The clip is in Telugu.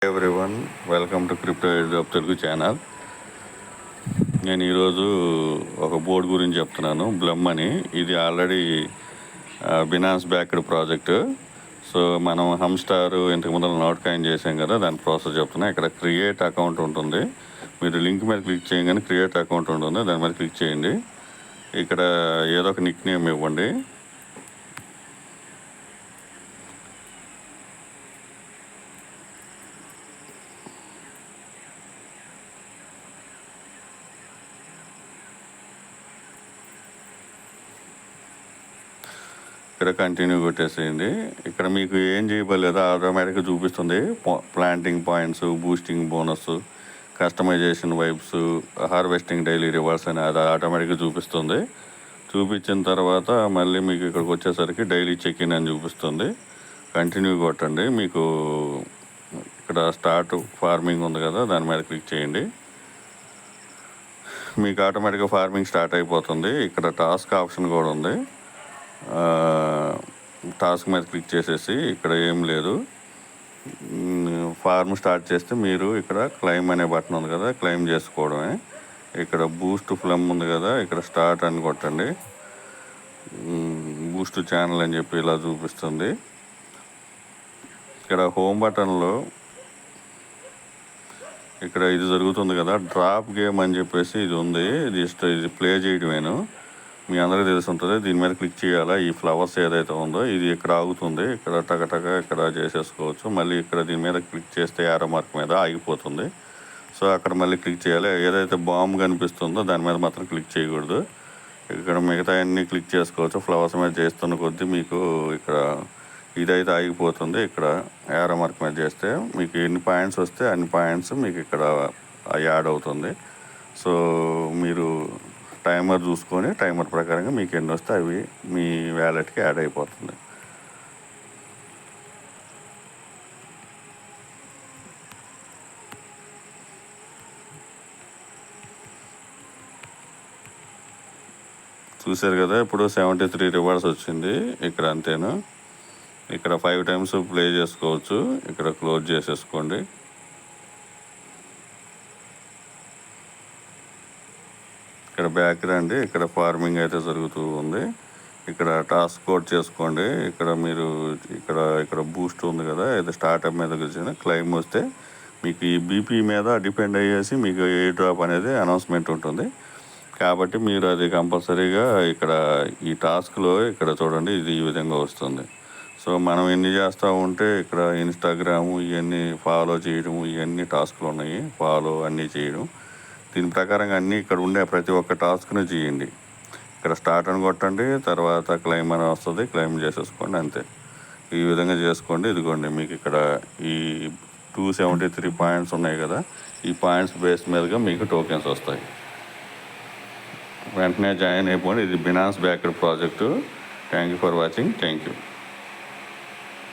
Everyone, welcome to crypto edge of Telugu channel. నేను ఈరోజు ఒక బోర్డు గురించి చెప్తున్నాను, బ్లమ్ అని. ఇది already Binance backed project. So మనం హమ్స్టార్ ఇంతకు ముందు నోట్ కాయిన్ చేసాం కదా, దాని ప్రాసెస్ చెప్తున్నా. ఇక్కడ క్రియేట్ అకౌంట్ ఉంటుంది. మీరు లింక్ మీద క్లిక్ చేయగానే క్రియేట్ అకౌంట్ ఉంటుంది, దాని మీద క్లిక్ చేయండి. ఇక్కడ ఏదో ఒక నిక్ నేమ్ ఇవ్వండి. ఇక్కడ కంటిన్యూ కొట్టేసేయండి. ఇక్కడ మీకు ఏం చేయబోలేదు, ఆటోమేటిక్గా చూపిస్తుంది. Planting points, boosting bonus, customization vibes, harvesting daily rewards అని అది ఆటోమేటిక్గా చూపిస్తుంది. చూపించిన తర్వాత మళ్ళీ మీకు ఇక్కడికి వచ్చేసరికి డైలీ చెక్ ఇన్ అని చూపిస్తుంది. కంటిన్యూ కొట్టండి. మీకు ఇక్కడ స్టార్ట్ ఫార్మింగ్ ఉంది కదా, దాని మీద క్లిక్ చేయండి. మీకు ఆటోమేటిక్గా ఫార్మింగ్ స్టార్ట్ అయిపోతుంది. ఇక్కడ టాస్క్ ఆప్షన్ కూడా ఉంది. టాస్క్ మీద క్లిక్ చేసేసి ఇక్కడ ఏం లేదు, ఫార్మ్ స్టార్ట్ చేస్తే మీరు ఇక్కడ క్లైమ్ అనే బటన్ ఉంది కదా, క్లైమ్ చేసుకోవడమే. ఇక్కడ బూస్ట్ ఫ్లమ్ ఉంది కదా, ఇక్కడ స్టార్ట్ అని కొట్టండి. బూస్ట్ ఛానల్ అని చెప్పి ఇలా చూపిస్తుంది. ఇక్కడ హోమ్ బటన్లో ఇక్కడ ఇది జరుగుతుంది కదా, డ్రాప్ గేమ్ అని చెప్పేసి ఇది ఉంది. ఇది ప్లే చేయడమేను, మీ అందరికీ తెలిసి ఉంటుంది. దీని మీద క్లిక్ చేయాలా. ఈ ఫ్లవర్స్ ఏదైతే ఉందో ఇది ఇక్కడ ఆగుతుంది. ఇక్కడ టగటగ ఇక్కడ చేసేసుకోవచ్చు. మళ్ళీ ఇక్కడ దీని మీద క్లిక్ చేస్తే యారో మార్క్ మీద ఆగిపోతుంది. సో అక్కడ మళ్ళీ క్లిక్ చేయాలి. ఏదైతే బాంబ్ కనిపిస్తుందో దాని మీద మాత్రం క్లిక్ చేయకూడదు. ఇక్కడ మిగతా అన్నీ క్లిక్ చేసుకోవచ్చు. ఫ్లవర్స్ మీద చేస్తున్న కొద్దీ మీకు ఇక్కడ ఇదైతే ఆగిపోతుంది. ఇక్కడ యారో మార్క్ మీద చేస్తే మీకు ఎన్ని పాయింట్స్ వస్తే అన్ని పాయింట్స్ మీకు ఇక్కడ యాడ్ అవుతుంది. సో మీరు టైమర్ చూసుకొని టైమర్ ప్రకారంగా మీకు ఎన్ని వస్తే అవి మీ వ్యాలెట్కి యాడ్ అయిపోతుంది. చూసారు కదా, ఇప్పుడు 73 రివార్డ్స్ వచ్చింది. ఇక్కడ అంతేను. ఇక్కడ 5 టైమ్స్ ప్లే చేసుకోవచ్చు. ఇక్కడ క్లోజ్ చేసేసుకోండి. ఇక్కడ బ్యాక్ రండి. ఇక్కడ ఫార్మింగ్ అయితే జరుగుతూ ఉంది. ఇక్కడ టాస్క్ కోడ్ చేసుకోండి. ఇక్కడ మీరు ఇక్కడ బూస్ట్ ఉంది కదా, ఇది స్టార్ట్అప్ మీద వచ్చిన క్లైమ్ వస్తే మీకు ఈ బీపీ మీద డిపెండ్ అయ్యేసి మీకు ఏ డ్రాప్ అనేది అనౌన్స్మెంట్ ఉంటుంది. కాబట్టి మీరు అది కంపల్సరీగా ఇక్కడ ఈ టాస్క్లో ఇక్కడ చూడండి, ఇది ఈ విధంగా వస్తుంది. సో మనం ఎన్ని చేస్తూ ఉంటే ఇక్కడ ఇన్స్టాగ్రాము ఇవన్నీ ఫాలో చేయడం, ఇవన్నీ టాస్క్లు ఉన్నాయి. ఫాలో అన్నీ చేయడం, దీని ప్రకారంగా అన్నీ ఇక్కడ ఉండే ప్రతి ఒక్క టాస్క్ను చేయండి. ఇక్కడ స్టార్ట్ అని కొట్టండి, తర్వాత క్లైమ్ అని వస్తుంది, క్లైమ్ చేసేసుకోండి. అంతే, ఈ విధంగా చేసుకోండి. ఇదిగోండి మీకు ఇక్కడ ఈ 273 పాయింట్స్ ఉన్నాయి కదా, ఈ పాయింట్స్ బేస్ మీదుగా మీకు టోకెన్స్ వస్తాయి. వెంటనే జాయిన్ అయిపోండి. ఇది Binance backed project. Thank you for watching. Thank you.